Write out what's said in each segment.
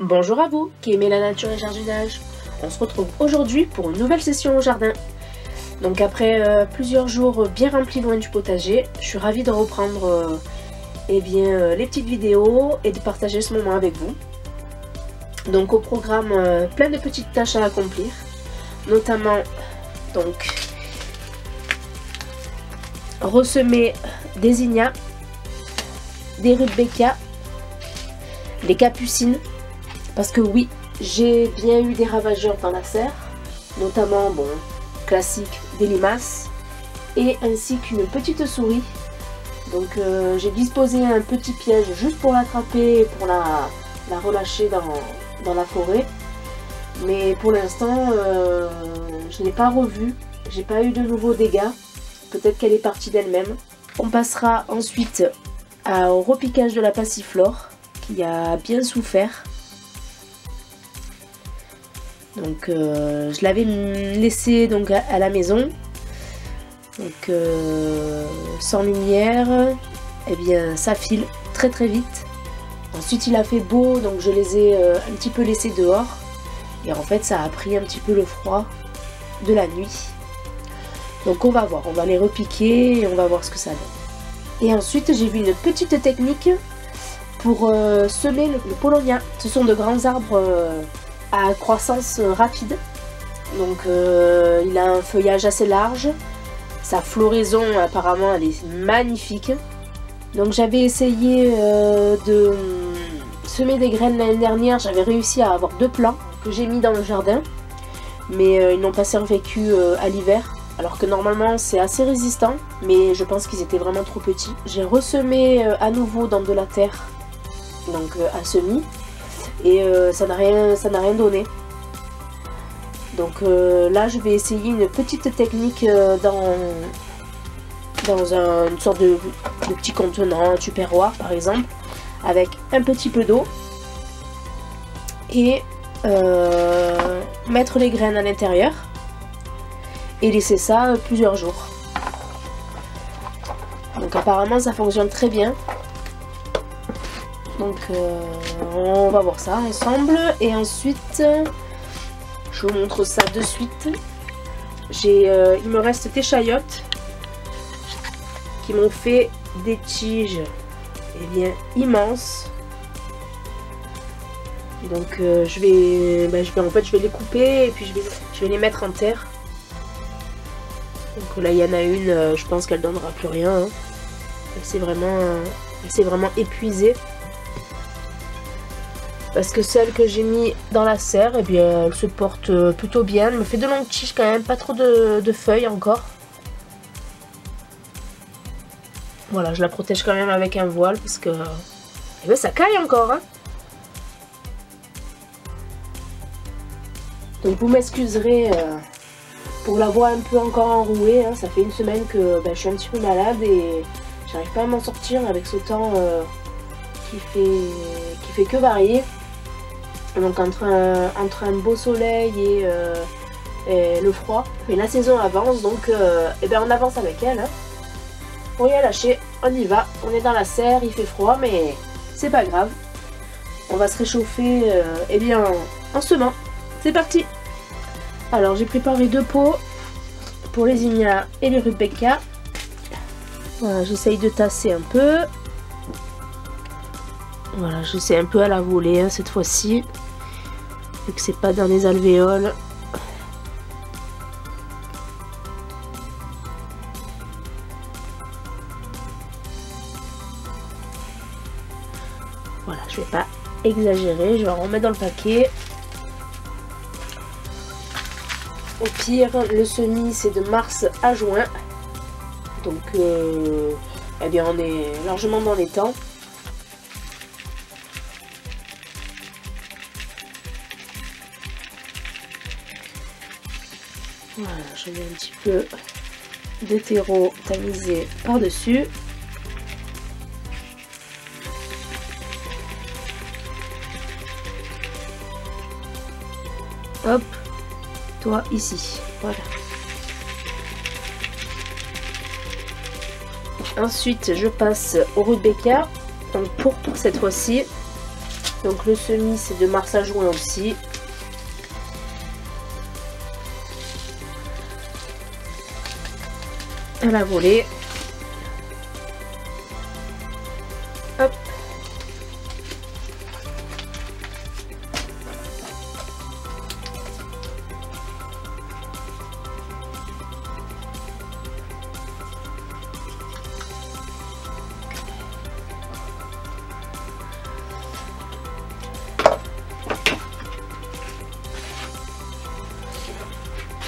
Bonjour à vous qui aimez la nature et le jardinage. On se retrouve aujourd'hui pour une nouvelle session au jardin. Donc après plusieurs jours bien remplis loin du potager, je suis ravie de reprendre les petites vidéos et de partager ce moment avec vous. Donc au programme plein de petites tâches à accomplir, notamment donc ressemer des zinnias, des rudbeckia, des capucines. Parce que oui, j'ai bien eu des ravageurs dans la serre, notamment, bon, classique, des limaces, et ainsi qu'une petite souris. Donc j'ai disposé un petit piège juste pour l'attraper et pour la relâcher dans la forêt. Mais pour l'instant, je n'ai pas revu, j'ai pas eu de nouveaux dégâts. Peut-être qu'elle est partie d'elle-même. On passera ensuite au repiquage de la passiflore, qui a bien souffert. Donc je l'avais laissé donc à la maison, donc sans lumière, et bien ça file très vite. Ensuite il a fait beau, donc je les ai un petit peu laissés dehors, et en fait ça a pris un petit peu le froid de la nuit. Donc on va voir, on va les repiquer et on va voir ce que ça donne. Et ensuite j'ai vu une petite technique pour semer le polonia. Ce sont de grands arbres à croissance rapide, donc il a un feuillage assez large, sa floraison apparemment elle est magnifique. Donc j'avais essayé de semer des graines l'année dernière, j'avais réussi à avoir 2 plants que j'ai mis dans le jardin, mais ils n'ont pas survécu à l'hiver, alors que normalement c'est assez résistant, mais je pense qu'ils étaient vraiment trop petits. J'ai ressemé à nouveau dans de la terre, donc à semis, et ça n'a rien donné. Donc là je vais essayer une petite technique dans une sorte de petit contenant, un tupperware par exemple, avec un petit peu d'eau, et mettre les graines à l'intérieur et laisser ça plusieurs jours. Donc apparemment ça fonctionne très bien. Donc on va voir ça ensemble, et ensuite je vous montre ça de suite. Il me reste des chayotes qui m'ont fait des tiges immenses. Donc je vais les couper et puis je vais les mettre en terre. Donc là il y en a une, je pense qu'elle donnera plus rien, hein. Elle s'est vraiment épuisée. Parce que celle que j'ai mis dans la serre, eh bien, elle se porte plutôt bien. Elle me fait de longues tiges quand même, pas trop de feuilles encore. Voilà, je la protège quand même avec un voile parce que eh bien, ça caille encore, hein. Donc vous m'excuserez pour la voix un peu encore enrouée, hein. Ça fait une semaine que je suis un petit peu malade et j'arrive pas à m'en sortir avec ce temps qui fait que varier. Donc entre un beau soleil et le froid, mais la saison avance, donc on avance avec elle, hein. Pour rien lâcher, on y va, on est dans la serre, il fait froid, mais c'est pas grave. On va se réchauffer en semant. C'est parti. Alors j'ai préparé 2 pots pour les zinnias et les rudbeckia. Voilà, j'essaye de tasser un peu. Voilà, j'essaie un peu à la volée, hein, cette fois-ci, vu que c'est pas dans les alvéoles. Voilà, je vais pas exagérer, je vais en remettre dans le paquet. Au pire, le semis c'est de mars à juin, donc on est largement dans les temps. Voilà, je mets un petit peu de terreau tamisé par-dessus. Hop, toi ici, voilà. Ensuite, je passe au rudbeckia. Donc pour cette fois-ci, Donc le semis c'est de mars à juin aussi. À la volée. Hop.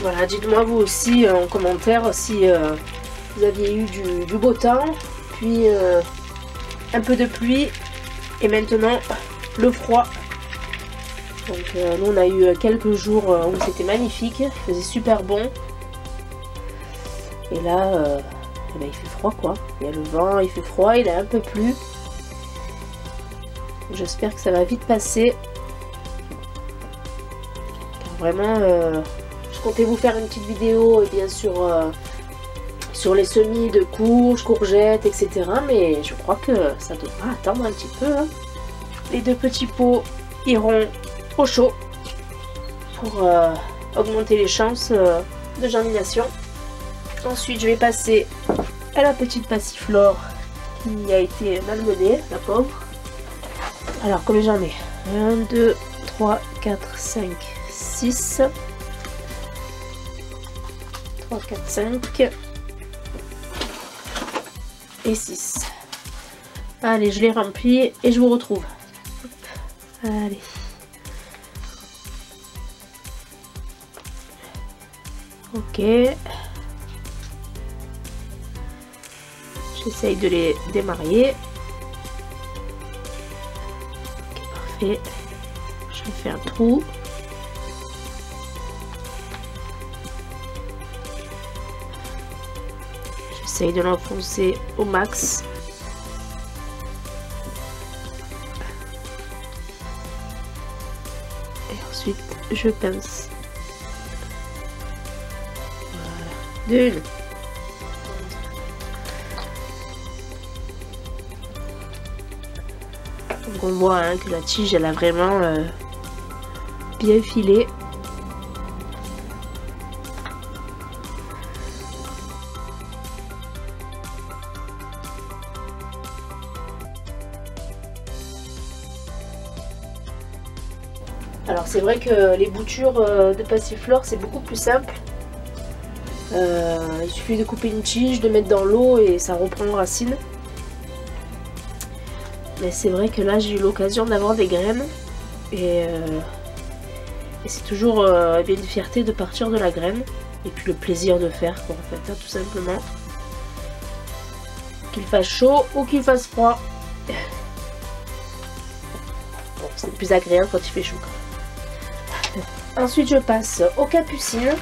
Voilà, dites-moi vous aussi en commentaire si vous aviez eu du beau temps, puis un peu de pluie, et maintenant le froid. Donc nous on a eu quelques jours où c'était magnifique, il faisait super bon. Et là, eh ben, il fait froid quoi. Il y a le vent, il fait froid, il a un peu plu. J'espère que ça va vite passer. Car vraiment, je comptais vous faire une petite vidéo, bien sûr, sur les semis de courges, courgettes, etc. Mais je crois que ça devra attendre un petit peu. Hein. Les 2 petits pots iront au chaud pour augmenter les chances de germination. Ensuite, je vais passer à la petite passiflore qui a été malmenée, la pauvre. Alors, combien j'en ai? 1, 2, 3, 4, 5, 6. 3, 4, 5. Et 6. Allez, je les remplis et je vous retrouve. Hop. Allez. Ok. J'essaye de les démarrer. Ok, parfait. Je fais un trou. J'essaye de l'enfoncer au max. Et ensuite, je pince. Voilà. D'une. Donc on voit hein, que la tige elle a vraiment bien filé. Alors c'est vrai que les boutures de passiflore c'est beaucoup plus simple. Il suffit de couper une tige, de mettre dans l'eau et ça reprend racine. Mais c'est vrai que là j'ai eu l'occasion d'avoir des graines et c'est toujours bien une fierté de partir de la graine et puis le plaisir de faire quoi, en fait, hein, tout simplement. Qu'il fasse chaud ou qu'il fasse froid. Bon, c'est plus agréable quand il fait chaud. Ensuite je passe aux capucines.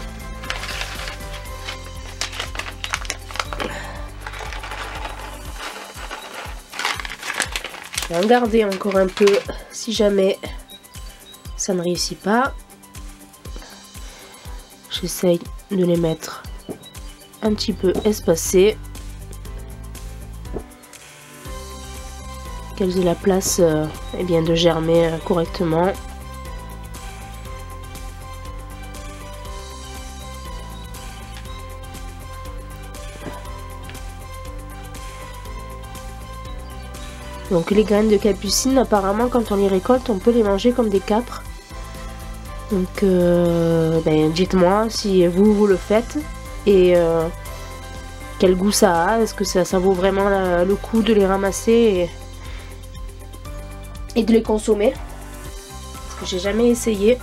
Je vais en garder encore un peu si jamais ça ne réussit pas. J'essaye de les mettre un petit peu espacés. Qu'elles aient la place eh bien, de germer correctement. Donc les graines de capucine, apparemment quand on les récolte, on peut les manger comme des capres. Donc ben, dites-moi si vous le faites et quel goût ça a. Est-ce que ça vaut vraiment le coup de les ramasser et de les consommer? Parce que j'ai jamais essayé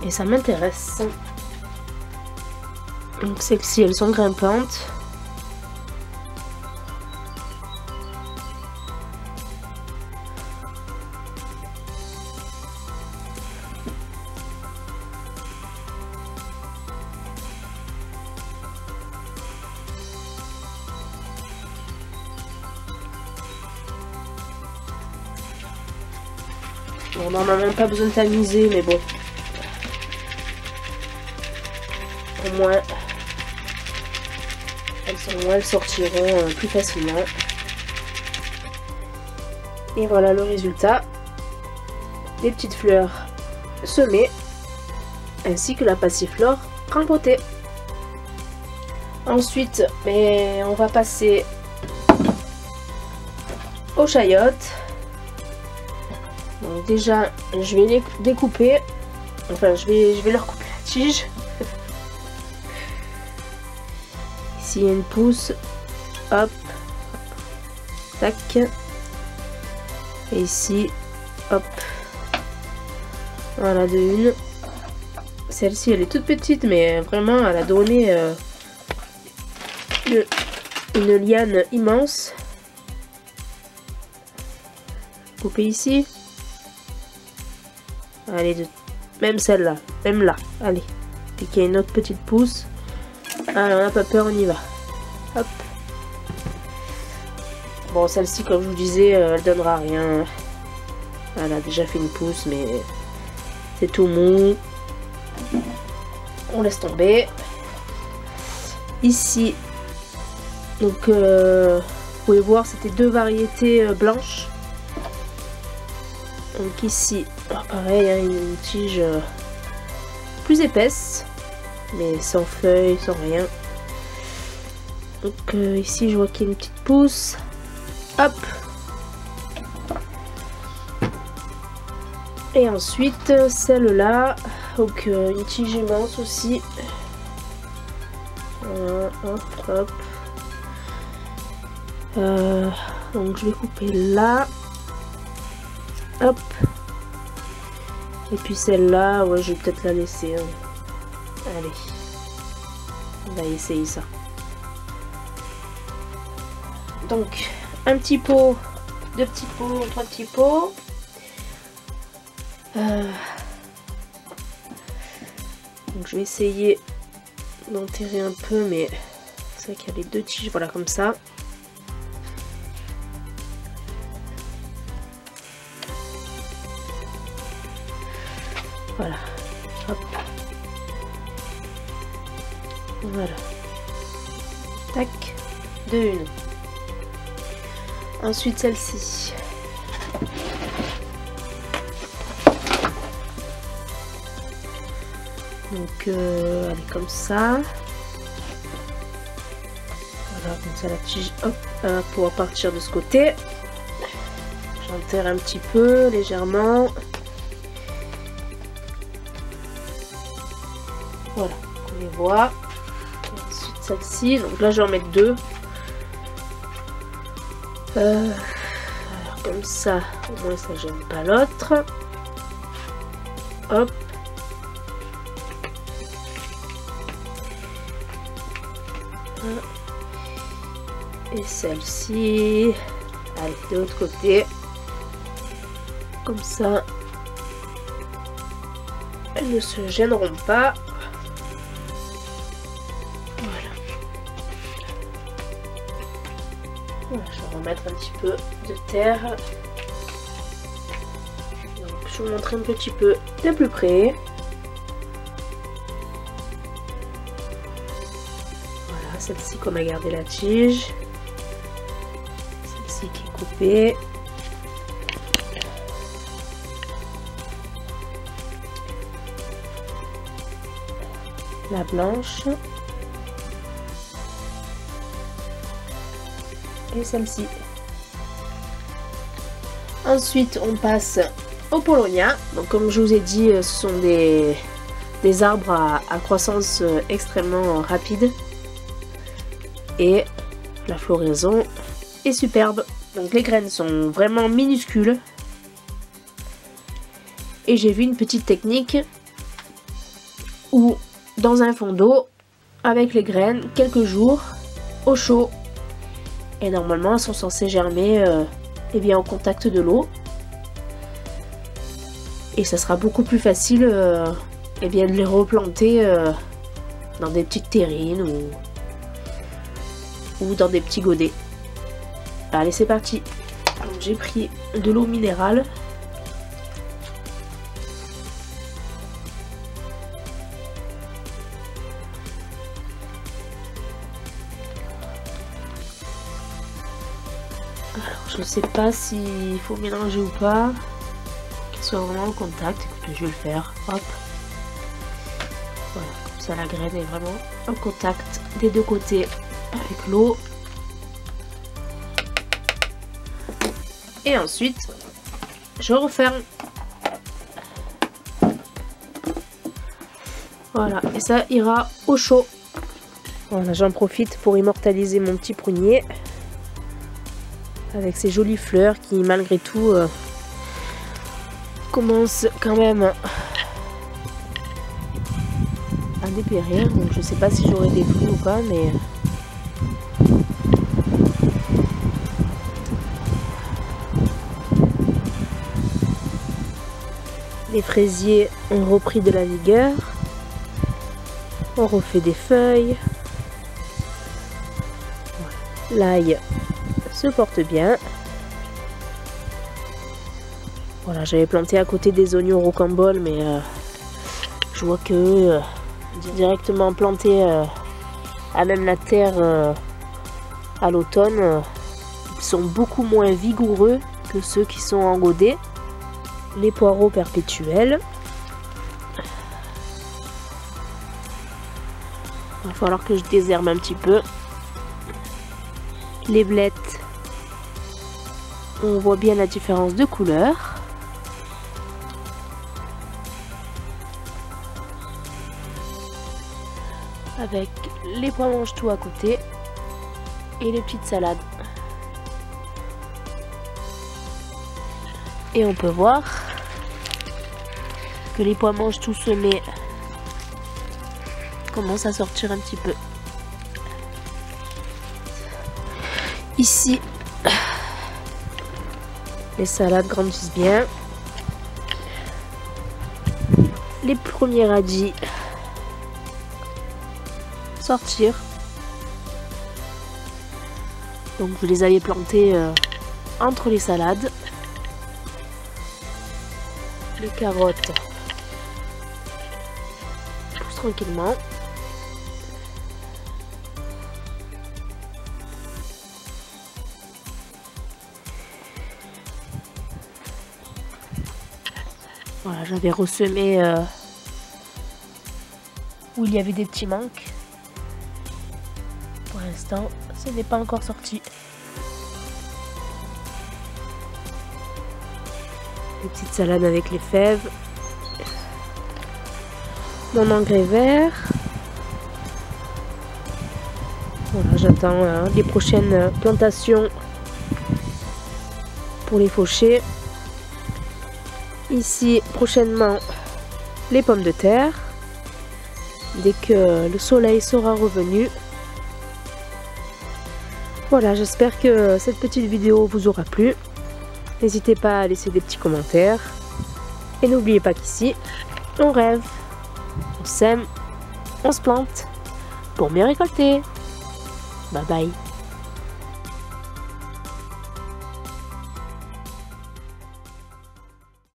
et ça m'intéresse. Donc celles-ci, elles sont grimpantes. Bon, normalement pas besoin de tamiser, mais bon. Au moins, elles sortiront plus facilement. Et voilà le résultat. Des petites fleurs semées, ainsi que la passiflore rempotée. Ensuite, on va passer aux chayotes. Donc déjà, je vais les découper. Enfin, je vais leur couper la tige. Ici, il y a une pousse. Hop. Tac. Et ici, hop. Voilà, de une. Celle-ci, elle est toute petite, mais vraiment, elle a donné une liane immense. Couper ici. Allez, même celle-là, même là. Allez. Et qu'il y a une autre petite pousse. Allez, on n'a pas peur, on y va. Hop. Bon, celle-ci, comme je vous disais, elle donnera rien. Elle a déjà fait une pousse, mais c'est tout mou. On laisse tomber. Ici, donc, vous pouvez voir, c'était deux variétés blanches. Donc ici, pareil, hein, une tige plus épaisse, mais sans feuilles, sans rien. Donc ici, je vois qu'il y a une petite pousse. Hop. Et ensuite, celle-là, donc une tige immense aussi. Hop, hop. Donc je vais couper là. Hop. Et puis celle-là, ouais, je vais peut-être la laisser. Hein. Allez. On va essayer ça. Donc, un petit pot, deux petits pots, trois petits pots. Donc je vais essayer d'enterrer un peu, mais c'est vrai qu'il y a les deux tiges, voilà, comme ça. Voilà. Hop. Voilà. Tac. De une. Ensuite celle-ci. Donc elle est comme ça. Voilà, comme ça la tige, hop, elle va pouvoir partir de ce côté. J'enterre un petit peu, légèrement. Voilà, on les voit. Et ensuite celle-ci, donc là je vais en mettre deux. Alors comme ça, au moins ça gêne pas l'autre. Hop. Et celle-ci, allez, de l'autre côté. Comme ça, elles ne se gêneront pas. Voilà, je vais remettre un petit peu de terre. Donc, je vous montre un petit peu de plus près. Voilà, celle-ci qu'on a gardé la tige. Celle-ci qui est coupée. La blanche. Et celle-ci. Ensuite, on passe au Paulownia. Donc, comme je vous ai dit, ce sont des arbres à croissance extrêmement rapide. Et la floraison est superbe. Donc, les graines sont vraiment minuscules. Et j'ai vu une petite technique où, dans un fond d'eau, avec les graines, quelques jours, au chaud, et normalement elles sont censées germer eh bien, au contact de l'eau. Et ça sera beaucoup plus facile eh bien, de les replanter dans des petites terrines ou dans des petits godets. Allez, c'est parti. J'ai pris de l'eau minérale. Alors, je sais pas s'il faut mélanger ou pas. Qu'il soit vraiment en contact. Écoutez, je vais le faire. Hop. Voilà, comme ça la graine est vraiment en contact des deux côtés avec l'eau. Et ensuite, je referme. Voilà, et ça ira au chaud. Voilà, j'en profite pour immortaliser mon petit prunier avec ces jolies fleurs qui, malgré tout, commencent quand même à dépérir. Donc, je sais pas si j'aurai des fruits ou pas, mais les fraisiers ont repris de la vigueur. On refait des feuilles. L'ail se porte bien. Voilà, j'avais planté à côté des oignons rocambole, mais je vois que directement plantés à même la terre à l'automne, ils sont beaucoup moins vigoureux que ceux qui sont en godet. Les poireaux perpétuels. Il va falloir que je désherbe un petit peu. Les blettes, on voit bien la différence de couleur. Avec les pois mange-tout à côté et les petites salades. Et on peut voir que les pois mange-tout semés commencent à sortir un petit peu. Ici, les salades grandissent bien. Les premiers radis sortir. Donc vous les avez plantés entre les salades. Les carottes poussent tranquillement. Voilà, j'avais ressemé où il y avait des petits manques. Pour l'instant, ce n'est pas encore sorti. Les petites salades avec les fèves. Mon engrais vert. Voilà, j'attends les prochaines plantations pour les faucher. Ici, prochainement, les pommes de terre. Dès que le soleil sera revenu. Voilà, j'espère que cette petite vidéo vous aura plu. N'hésitez pas à laisser des petits commentaires. Et n'oubliez pas qu'ici, on rêve, on sème, on se plante pour mieux récolter. Bye bye.